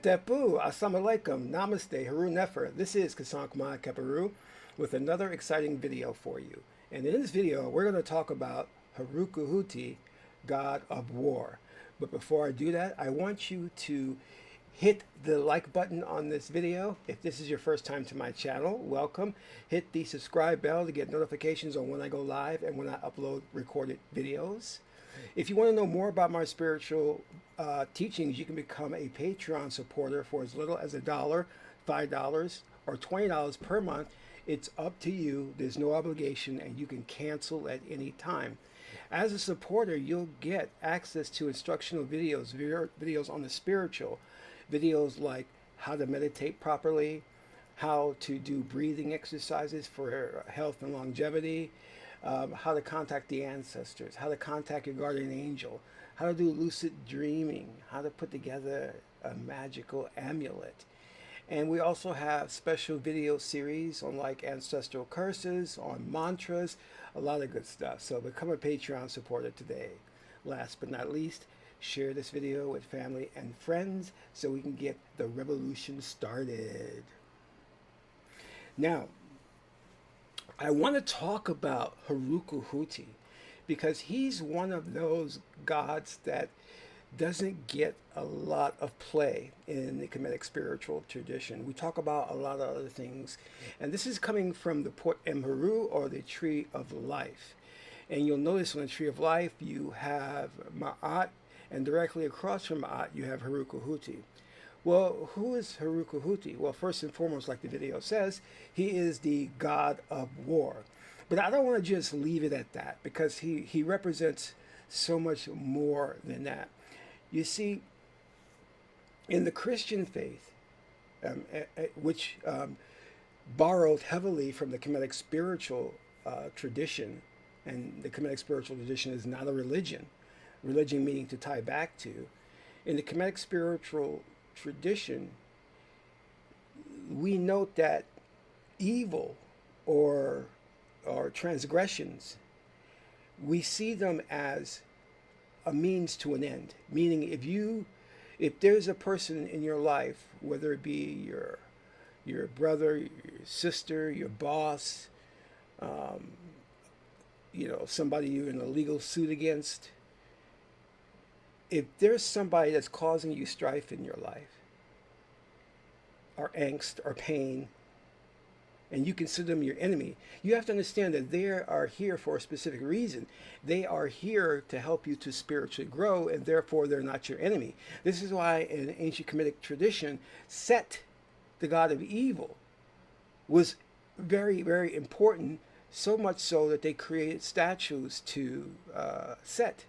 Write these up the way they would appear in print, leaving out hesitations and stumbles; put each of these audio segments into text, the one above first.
Tepu, Assalamu alaikum, Namaste, Haru Nefer. This is Qesankh Ma Keperu with another exciting video for you. And in this video, we're going to talk about Herukhuti God of War. But before I do that, I want you to hit the like button on this video. If this is your first time to my channel, welcome. Hit the subscribe bell to get notifications on when I go live and when I upload recorded videos. If you want to know more about my spiritual teachings, you can become a Patreon supporter for as little as $1, $5, or $20 per month. It's up to you. There's no obligation, and you can cancel at any time. As a supporter, you'll get access to instructional videos on the spiritual, videos like how to meditate properly, how to do breathing exercises for health and longevity, how to contact the ancestors, how to contact your guardian angel, how to do lucid dreaming, how to put together a magical amulet. And we also have special video series on like ancestral curses, on mantras, a lot of good stuff. So become a Patreon supporter today. Last but not least, share this video with family and friends so we can get the revolution started. Now, I want to talk about Herukhuti because he's one of those gods that doesn't get a lot of play in the Kemetic spiritual tradition. We talk about a lot of other things, and this is coming from the Port Emheru, or the Tree of Life. And you'll notice on the Tree of Life you have Ma'at, and directly across from Ma'at you have Herukhuti. Well, who is Herukhuti? Well, first and foremost, like the video says, he is the god of war. But I don't want to just leave it at that, because he represents so much more than that. You see, in the Christian faith, which borrowed heavily from the Kemetic spiritual tradition, and the Kemetic spiritual tradition is not a religion meaning to tie back to. In the Kemetic spiritual tradition, we note that evil or transgressions, we see them as a means to an end. Meaning, if there's a person in your life, whether it be your brother, your sister, your boss, somebody you're in a legal suit against, if there's somebody that's causing you strife in your life, or angst, or pain, and you consider them your enemy, you have to understand that they are here for a specific reason. They are here to help you to spiritually grow, and therefore they're not your enemy. This is why in ancient Kemetic tradition, Set, the god of evil, was very, very important, so much so that they created statues to Set,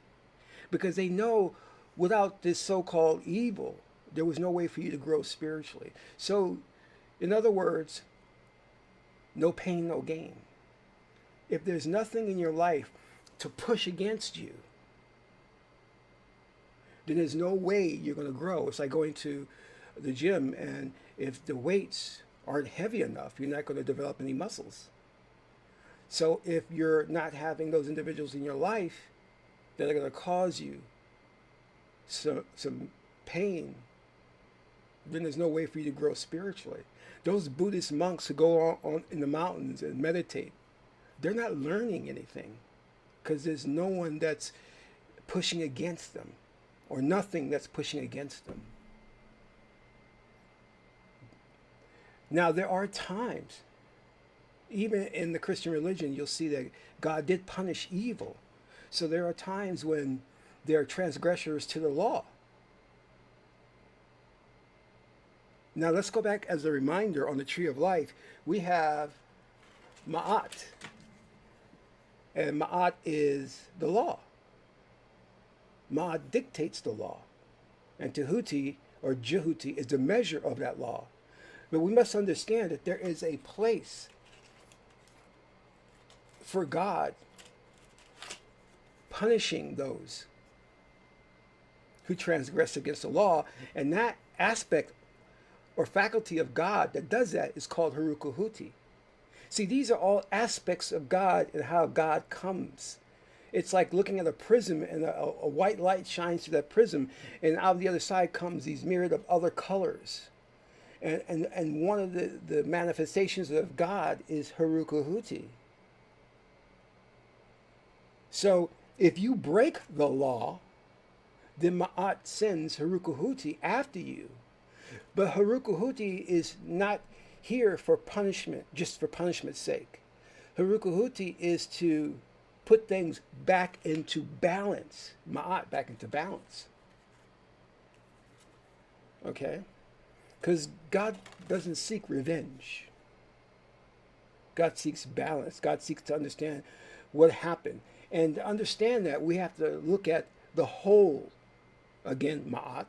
because they know without this so-called evil, there was no way for you to grow spiritually. So, in other words, no pain, no gain. If there's nothing in your life to push against you, then there's no way you're going to grow. It's like going to the gym, and if the weights aren't heavy enough, you're not going to develop any muscles. So if you're not having those individuals in your life that are going to cause you some pain, then there's no way for you to grow spiritually. Those Buddhist monks who go on in the mountains and meditate, they're not learning anything, because there's no one that's pushing against them, or nothing that's pushing against them. Now, there are times, even in the Christian religion, you'll see that God did punish evil. So there are times when there are transgressors to the law. Now let's go back as a reminder. On the Tree of Life, we have Ma'at. And Ma'at is the law. Ma'at dictates the law. And Tehuti, or Jehuti, is the measure of that law. But we must understand that there is a place for God punishing those who transgress against the law. And that aspect or faculty of God that does that is called Herukhuti. See, these are all aspects of God and how God comes. It's like looking at a prism, and a white light shines through that prism, and out of the other side comes these myriad of other colors. And one of the manifestations of God is Herukhuti. So if you break the law, then Ma'at sends Herukhuti after you. But Herukhuti is not here for punishment, just for punishment's sake. Herukhuti is to put things back into balance, Ma'at back into balance. Okay? Because God doesn't seek revenge. God seeks balance. God seeks to understand what happened. And to understand that, we have to look at the whole. Again, Ma'at,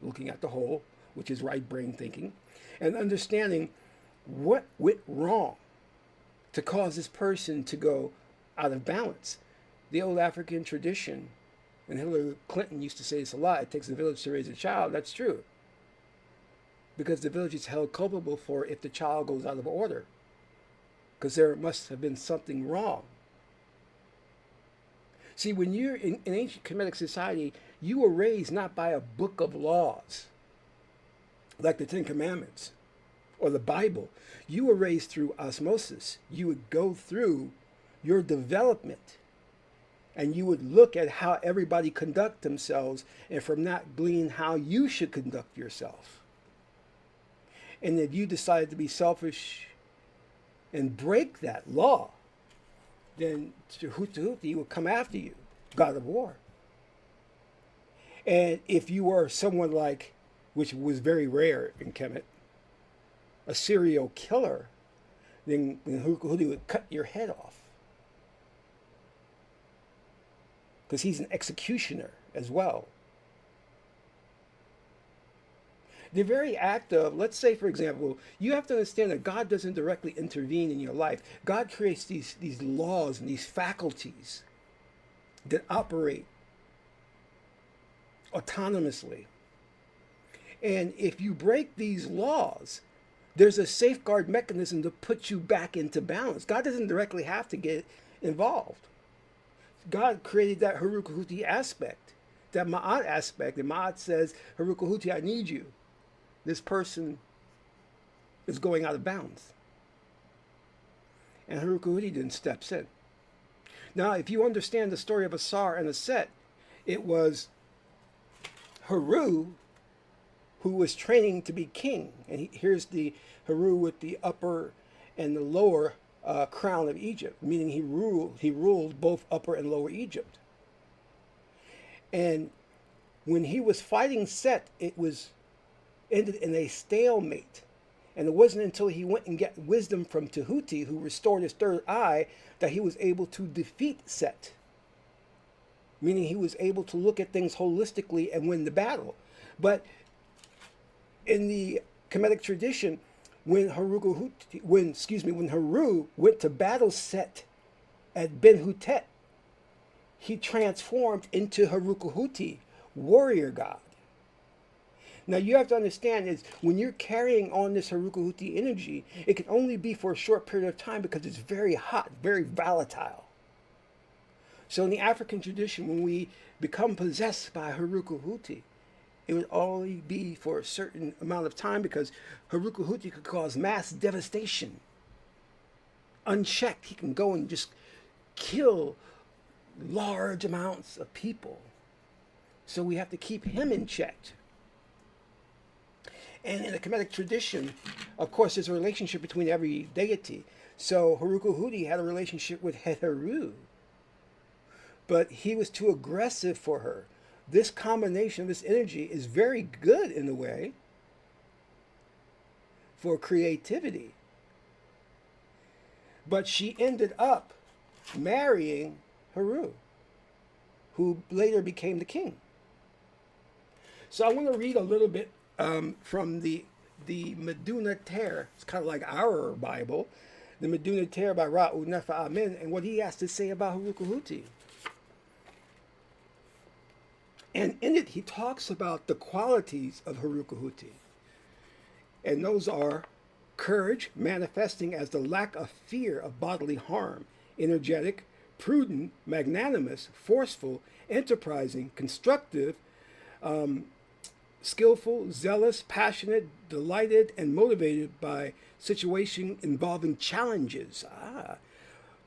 looking at the whole, which is right brain thinking, and understanding what went wrong to cause this person to go out of balance. The old African tradition, and Hillary Clinton used to say this a lot, it takes a village to raise a child. That's true. Because the village is held culpable for if the child goes out of order. Because there must have been something wrong. See, when you're in ancient Kemetic society, you were raised not by a book of laws, like the Ten Commandments or the Bible. You were raised through osmosis. You would go through your development, and you would look at how everybody conduct themselves, and from that glean how you should conduct yourself. And if you decide to be selfish and break that law, then Herukhuti will come after you, God of War. And if you were someone like, which was very rare in Kemet, a serial killer, then Herukhuti would cut your head off. Because he's an executioner as well. The very act of, let's say, for example, you have to understand that God doesn't directly intervene in your life. God creates these laws and these faculties that operate autonomously. And if you break these laws, there's a safeguard mechanism to put you back into balance. God doesn't directly have to get involved. God created that Herukhuti aspect, that Ma'at aspect. And Ma'at says, Herukhuti, I need you. This person is going out of bounds. And Herukhuti then steps in. Now, if you understand the story of Asar and Aset, it was Heru who was training to be king. And here's the Heru with the upper and the lower crown of Egypt, meaning he ruled both upper and lower Egypt. And when he was fighting Set, it was ended in a stalemate. And it wasn't until he went and got wisdom from Tehuti, who restored his third eye, that he was able to defeat Set. Meaning he was able to look at things holistically and win the battle. But in the Kemetic tradition, when Heru went to battle Set at Ben-Hutet, he transformed into Herukhuti, warrior god. Now you have to understand is when you're carrying on this Herukhuti energy, it can only be for a short period of time because it's very hot, very volatile. So in the African tradition, when we become possessed by Herukhuti, it would only be for a certain amount of time because Herukhuti could cause mass devastation. Unchecked, he can go and just kill large amounts of people. So we have to keep him in check. And in the Kemetic tradition, of course, there's a relationship between every deity. So Herukhuti had a relationship with Heru, but he was too aggressive for her. This combination of this energy is very good in a way for creativity. But she ended up marrying Heru, who later became the king. So I want to read a little bit from the Meduna Ter. It's kind of like our Bible, the Meduna Ter by Ra'u Nefa Amen, and what he has to say about Herukhuti. And in it, he talks about the qualities of Herukhuti. And those are courage, manifesting as the lack of fear of bodily harm, energetic, prudent, magnanimous, forceful, enterprising, constructive, skillful, zealous, passionate, delighted, and motivated by situation involving challenges,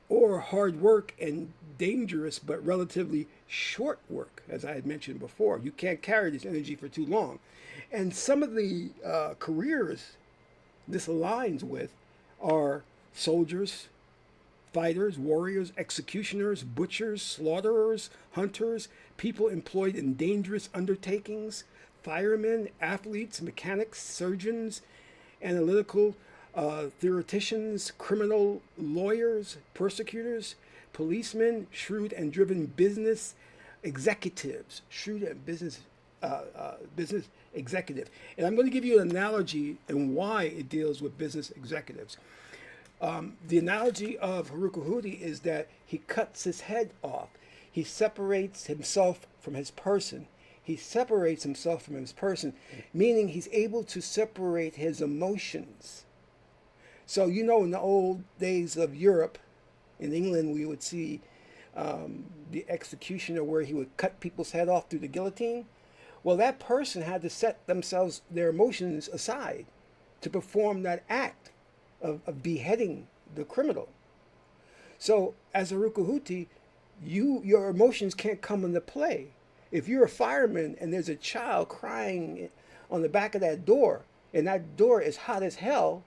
or hard work and dangerous but relatively short work, as I had mentioned before. You can't carry this energy for too long. And some of the careers this aligns with are soldiers, fighters, warriors, executioners, butchers, slaughterers, hunters, people employed in dangerous undertakings, firemen, athletes, mechanics, surgeons, analytical theoreticians, criminal lawyers, persecutors, policemen, shrewd and driven business executives, shrewd and business executive. And I'm going to give you an analogy and why it deals with business executives. The analogy of Herukhuti is that he cuts his head off. He separates himself from his person. He separates himself from his person, meaning he's able to separate his emotions. So, you know, in the old days of Europe, in England, we would see the executioner where he would cut people's head off through the guillotine. Well, that person had to set themselves, their emotions aside to perform that act of beheading the criminal. So as a Herukhuti, your emotions can't come into play. If you're a fireman and there's a child crying on the back of that door, and that door is hot as hell,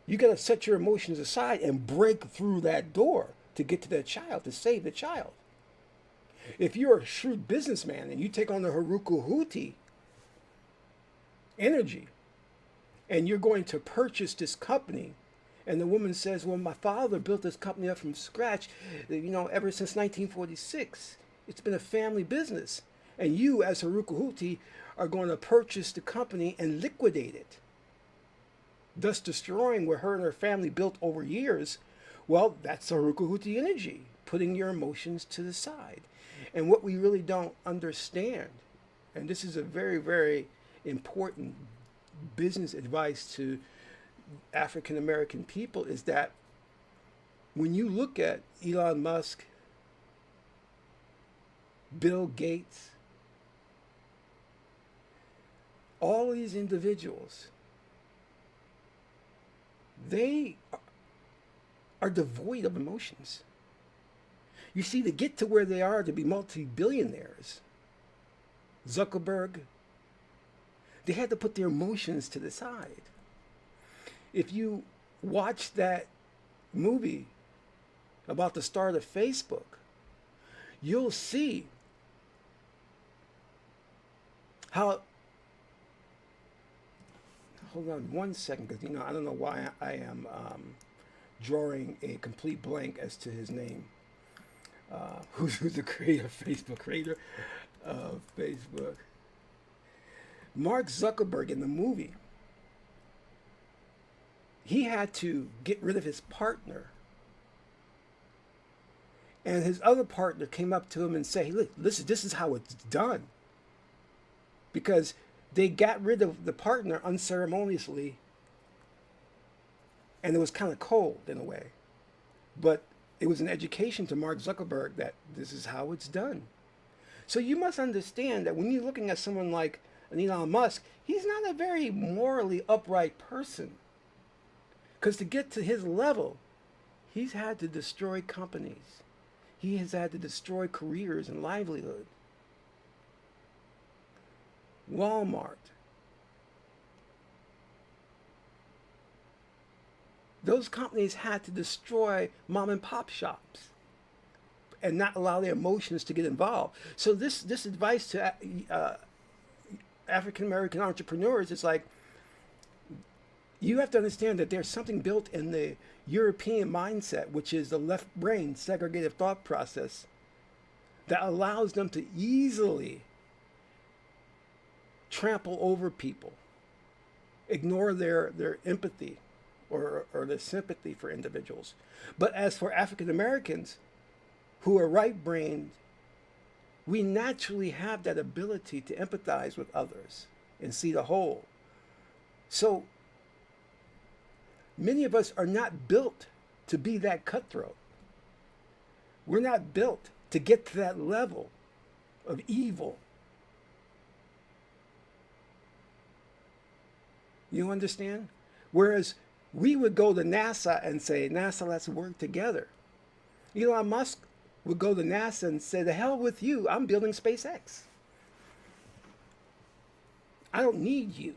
you got to set your emotions aside and break through that door to get to that child, to save the child. If you're a shrewd businessman and you take on the Herukhuti energy, and you're going to purchase this company, and the woman says, well, my father built this company up from scratch, you know, ever since 1946. It's been a family business. And you, as Herukhuti, are going to purchase the company and liquidate it, thus destroying what her and her family built over years. Well, that's Herukhuti energy, putting your emotions to the side. And what we really don't understand, and this is a very, very important business advice to African American people, is that when you look at Elon Musk, Bill Gates, all these individuals, they are devoid of emotions. You see, to get to where they are, to be multi-billionaires, Zuckerberg, they had to put their emotions to the side. If you watch that movie about the start of Facebook, you'll see how, hold on one second, because, you know, I don't know why I am drawing a complete blank as to his name. Who's the creator of Facebook? Mark Zuckerberg in the movie, he had to get rid of his partner. And his other partner came up to him and said, hey, look, listen, this is how it's done. Because they got rid of the partner unceremoniously, and it was kind of cold in a way. But it was an education to Mark Zuckerberg that this is how it's done. So you must understand that when you're looking at someone like an Elon Musk, he's not a very morally upright person. Because to get to his level, he's had to destroy companies. He has had to destroy careers and livelihood. Walmart. Those companies had to destroy mom and pop shops and not allow their emotions to get involved. So this advice to African American entrepreneurs is like, you have to understand that there's something built in the European mindset, which is the left brain segregative thought process, that allows them to easily trample over people, ignore their empathy or their sympathy for individuals. But as for African Americans who are right-brained, we naturally have that ability to empathize with others and see the whole. So many of us are not built to be that cutthroat. We're not built to get to that level of evil. You understand? Whereas we would go to NASA and say, NASA, let's work together. Elon Musk would go to NASA and say, the hell with you, I'm building SpaceX. I don't need you.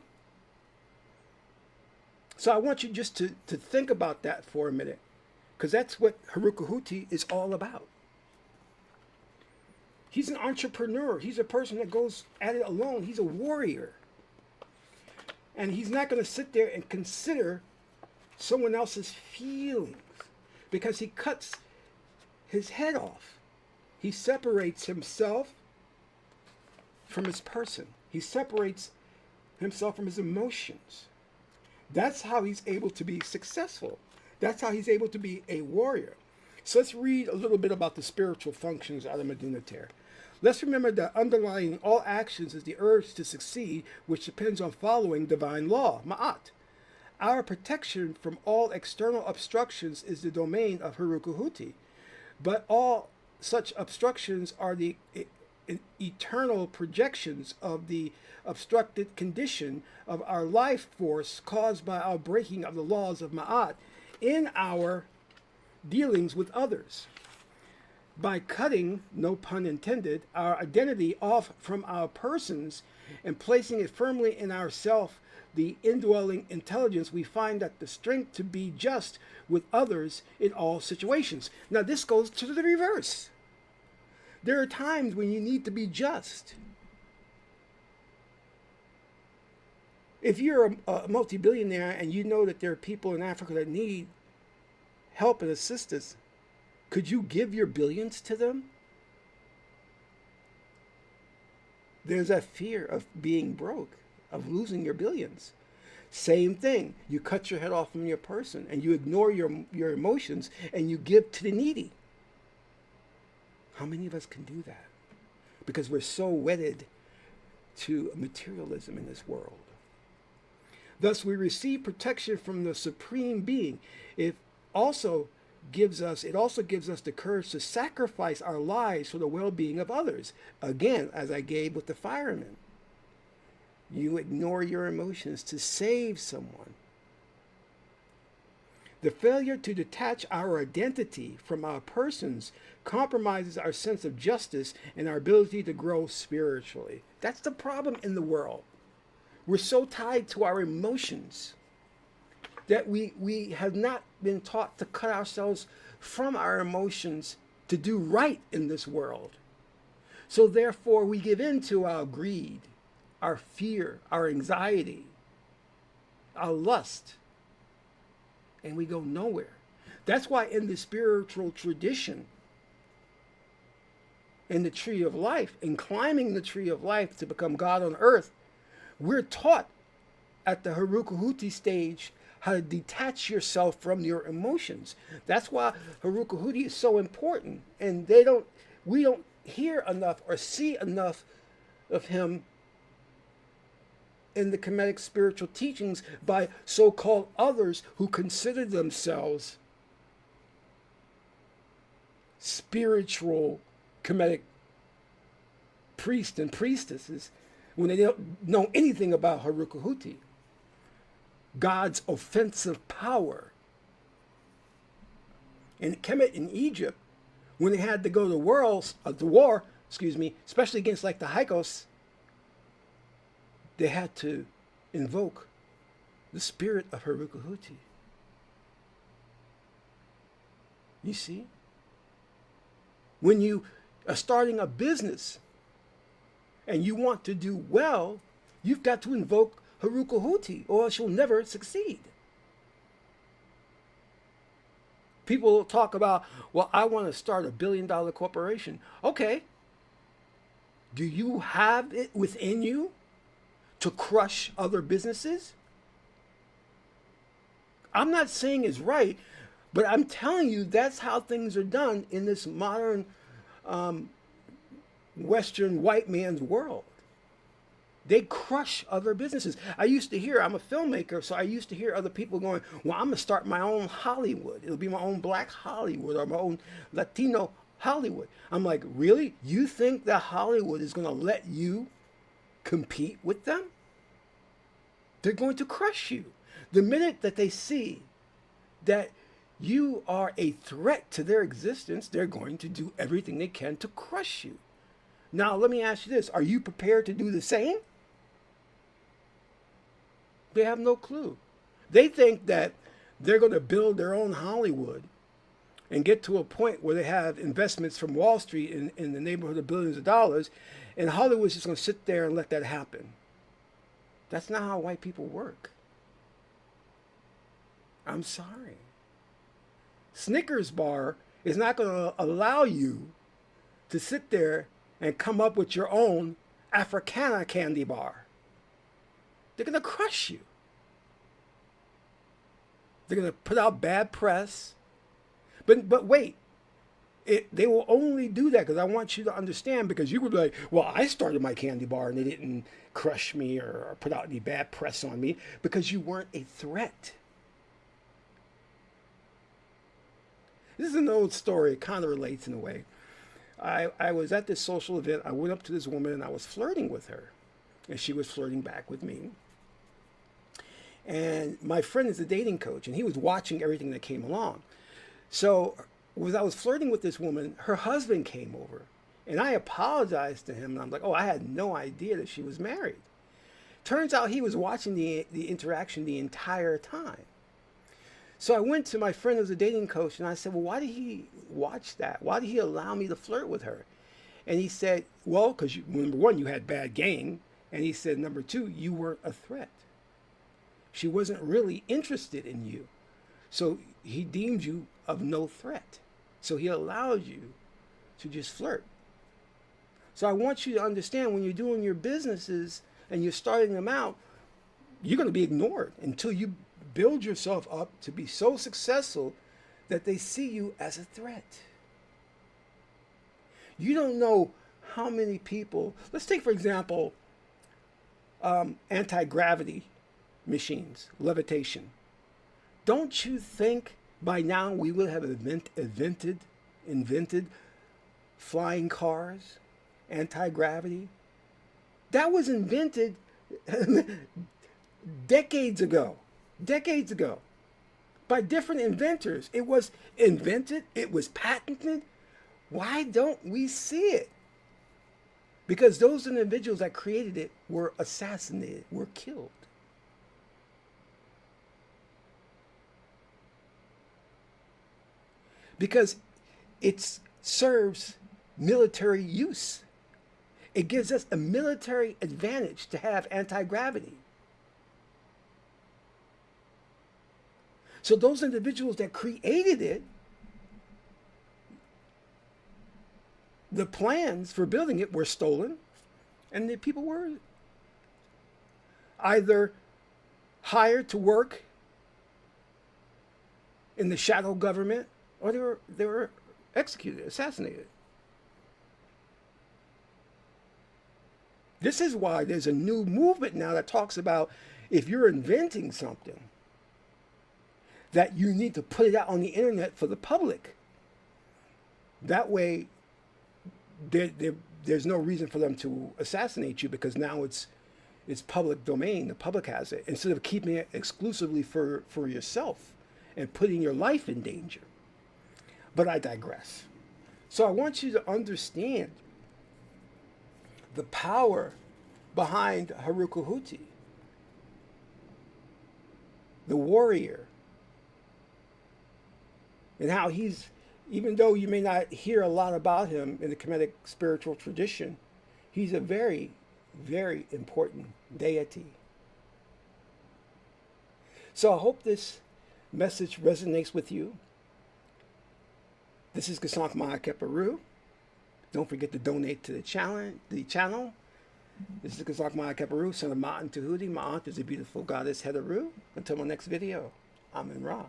So I want you just to think about that for a minute, because that's what Herukhuti is all about. He's an entrepreneur. He's a person that goes at it alone. He's a warrior. And he's not going to sit there and consider someone else's feelings, because he cuts his head off. He separates himself from his person. He separates himself from his emotions. That's how he's able to be successful. That's how he's able to be a warrior. So let's read a little bit about the spiritual functions of the Madinater. Let's remember that underlying all actions is the urge to succeed, which depends on following divine law, ma'at. Our protection from all external obstructions is the domain of Herukhuti, but all such obstructions are the eternal projections of the obstructed condition of our life force caused by our breaking of the laws of ma'at in our dealings with others. By cutting, no pun intended, our identity off from our persons and placing it firmly in ourself, the indwelling intelligence, we find that the strength to be just with others in all situations. Now this goes to the reverse. There are times when you need to be just. If you're a multi-billionaire and you know that there are people in Africa that need help and assistance, could you give your billions to them? There's that fear of being broke, of losing your billions. Same thing. You cut your head off from your person and you ignore your emotions and you give to the needy. How many of us can do that? Because we're so wedded to materialism in this world. Thus, we receive protection from the Supreme Being. It also gives us the courage to sacrifice our lives for the well-being of others. Again, as I gave with the firemen. You ignore your emotions to save someone. The failure to detach our identity from our persons compromises our sense of justice and our ability to grow spiritually. That's the problem in the world. We're so tied to our emotions that we have not been taught to cut ourselves from our emotions to do right in this world. So therefore we give in to our greed, our fear, our anxiety, our lust, and we go nowhere. That's why in the spiritual tradition, in the tree of life, in climbing the tree of life to become God on earth, we're taught at the Herukhuti stage how to detach yourself from your emotions. That's why Herukhuti is so important, and we don't hear enough or see enough of him in the Kemetic spiritual teachings by so-called others who consider themselves spiritual Kemetic priests and priestesses when they don't know anything about Herukhuti, God's offensive power. In Kemet in Egypt, when they had to go to war, especially against like the Hyksos, they had to invoke the spirit of Herukhuti. You see? When you are starting a business and you want to do well, you've got to invoke Herukhuti or else you'll never succeed. People talk about, well, I want to start a billion-dollar corporation. Okay. Do you have it within you to crush other businesses? I'm not saying it's right, but I'm telling you that's how things are done in this modern Western white man's world. They crush other businesses. I used to hear, I'm a filmmaker, so I used to hear other people going, well, I'm going to start my own Hollywood. It'll be my own black Hollywood or my own Latino Hollywood. I'm like, really? You think that Hollywood is going to let you compete with them? They're going to crush you. The minute that they see that you are a threat to their existence, they're going to do everything they can to crush you. Now, let me ask you this. Are you prepared to do the same? They have no clue. They think that they're going to build their own Hollywood and get to a point where they have investments from Wall Street in the neighborhood of billions of dollars, and Hollywood's just going to sit there and let that happen. That's not how white people work. I'm sorry. Snickers bar is not going to allow you to sit there and come up with your own Africana candy bar. They're going to crush you. They're going to put out bad press. But wait, they will only do that because I want you to understand, because you would be like, well, I started my candy bar and they didn't crush me or put out any bad press on me, because you weren't a threat. This is an old story. It kind of relates in a way. I was at this social event. I went up to this woman and I was flirting with her, and she was flirting back with me. And my friend is a dating coach, and he was watching everything that came along. So as I was flirting with this woman, her husband came over, and I apologized to him. And I'm like, oh, I had no idea that she was married. Turns out he was watching the interaction the entire time. So I went to my friend who's a dating coach, and I said, well, why did he watch that? Why did he allow me to flirt with her? And he said, well, because number one, you had bad game. And he said, number two, you weren't a threat. She wasn't really interested in you. So he deemed you of no threat. So he allowed you to just flirt. So I want you to understand, when you're doing your businesses and you're starting them out, you're going to be ignored until you build yourself up to be so successful that they see you as a threat. You don't know how many people, let's take for example, anti-gravity machines, levitation. Don't you think by now we would have invented flying cars, anti-gravity? That was invented decades ago, by different inventors. It was invented, it was patented. Why don't we see it? Because those individuals that created it were assassinated, were killed. Because it serves military use. It gives us a military advantage to have anti-gravity. So those individuals that created it, the plans for building it were stolen, and the people were either hired to work in the shadow government, or they were executed, assassinated. This is why there's a new movement now that talks about, if you're inventing something, that you need to put it out on the internet for the public. That way, there's no reason for them to assassinate you, because now it's public domain. The public has it, instead of keeping it exclusively for yourself and putting your life in danger. But I digress. So I want you to understand the power behind Herukhuti, the warrior, and how he's, even though you may not hear a lot about him in the Kemetic spiritual tradition, he's a very, very important deity. So I hope this message resonates with you. This is Qesankh Ma'akeperu. Don't forget to donate to the channel. This is Qesankh Ma'akeperu, son of Ma'an Tahuti. My aunt is a beautiful goddess, Heteru. Until my next video, I'm in Ra.